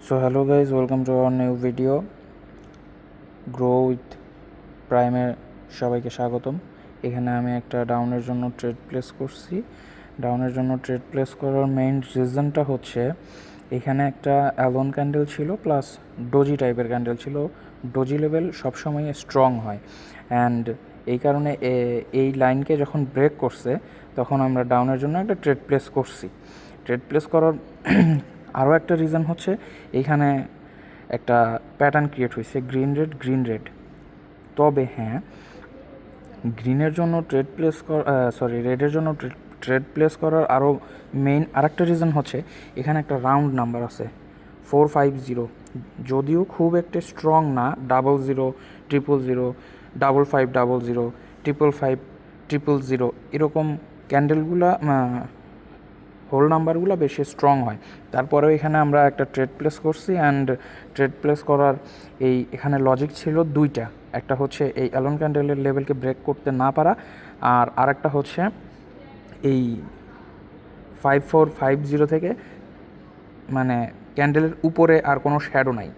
So hello guys, welcome to our new video grow with প্রাইমের সবাইকে স্বাগতম। এখানে আমি একটা ডাউনের জন্য ট্রেড প্লেস করছি। ডাউনের জন্য ট্রেড প্লেস করার মেইন রিজনটা হচ্ছে এখানে একটা অ্যালোন ক্যান্ডেল ছিল প্লাস ডোজি টাইপের ক্যান্ডেল ছিল। ডোজি লেভেল সবসময় স্ট্রং হয় অ্যান্ড এই কারণে এই লাইনকে যখন ব্রেক করছে তখন আমরা ডাউনের জন্য একটা ট্রেড প্লেস করছি। ট্রেড প্লেস করার আরও একটা রিজন হচ্ছে এইখানে একটা প্যাটার্ন ক্রিয়েট হয়েছে গ্রিন রেড। তবে হ্যাঁ, গ্রিনের জন্য রেডের জন্য ট্রেড প্লেস করার আরও মেইন আরেকটা রিজন হচ্ছে এখানে একটা রাউন্ড নাম্বার আছে 450, যদিও খুব একটা স্ট্রং না। 00, 000, 5500, 555, 000 এরকম ক্যান্ডেলগুলা হোল নাম্বারগুলো বেশি স্ট্রং হয়। তারপরেও এখানে আমরা একটা ট্রেড প্লেস করছি অ্যান্ড ট্রেড প্লেস করার এখানে লজিক ছিল দুইটা। একটা হচ্ছে এই অ্যালোন ক্যান্ডেলের লেভেলকে ব্রেক করতে না পারা, আর আরেকটা হচ্ছে এই 5450 থেকে মানে ক্যান্ডেলের উপরে আর কোনো শ্যাডো নাই।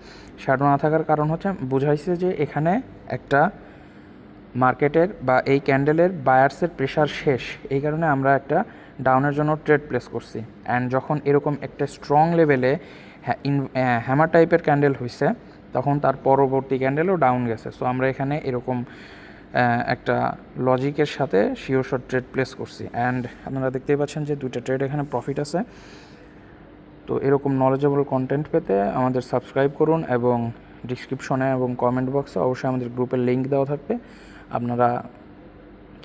শ্যাডো না থাকার কারণ হচ্ছে বোঝাইছে যে এখানে একটা মার্কেটের বা এই ক্যান্ডেলের বায়ার্সের প্রেশার শেষ। এই কারণে আমরা একটা ডাউনের জন্য ট্রেড প্লেস করছি। অ্যান্ড যখন এরকম একটা স্ট্রং লেভেলে হ্যামার টাইপের ক্যান্ডেল হয়েছে তখন তার পরবর্তী ক্যান্ডেলও ডাউন গেছে। সো আমরা এখানে এরকম একটা লজিকের সাথে শিওর ট্রেড প্লেস করছি। অ্যান্ড আপনারা দেখতেই পাচ্ছেন যে দুইটা ট্রেড এখানে প্রফিট আছে। তো এরকম নলেজেবল কন্টেন্ট পেতে আমাদের সাবস্ক্রাইব করুন এবং ডিসক্রিপশনে এবং কমেন্ট বক্সে অবশ্যই আমাদের গ্রুপের লিঙ্ক দেওয়া থাকবে। আপনারা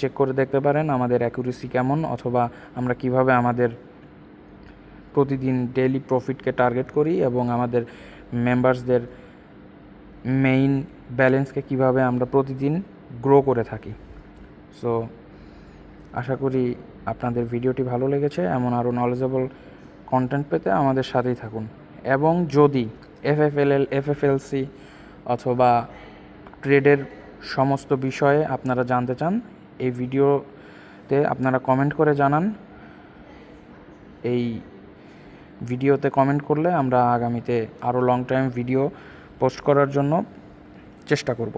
চেক করে দেখতে পারেন আমাদের অ্যাকুরেসি কেমন, অথবা আমরা কিভাবে আমাদের প্রতিদিন ডেইলি প্রফিটকে টার্গেট করি এবং আমাদের মেম্বার্সদের মেইন ব্যালেন্সকে কিভাবে আমরা প্রতিদিন গ্রো করে থাকি। সো আশা করি আপনাদের ভিডিওটি ভালো লেগেছে। এমন আরও নলেজেবল কন্টেন্ট পেতে আমাদের সাথেই থাকুন। এবং যদি এফএফএলসি অথবা ট্রেডের সমস্ত বিষয়ে আপনারা জানতে চান, এই ভিডিওতে আপনারা কমেন্ট করে জানান। এই ভিডিওতে কমেন্ট করলে আমরা আগামীতে আরও লং টাইম ভিডিও পোস্ট করার জন্য চেষ্টা করব।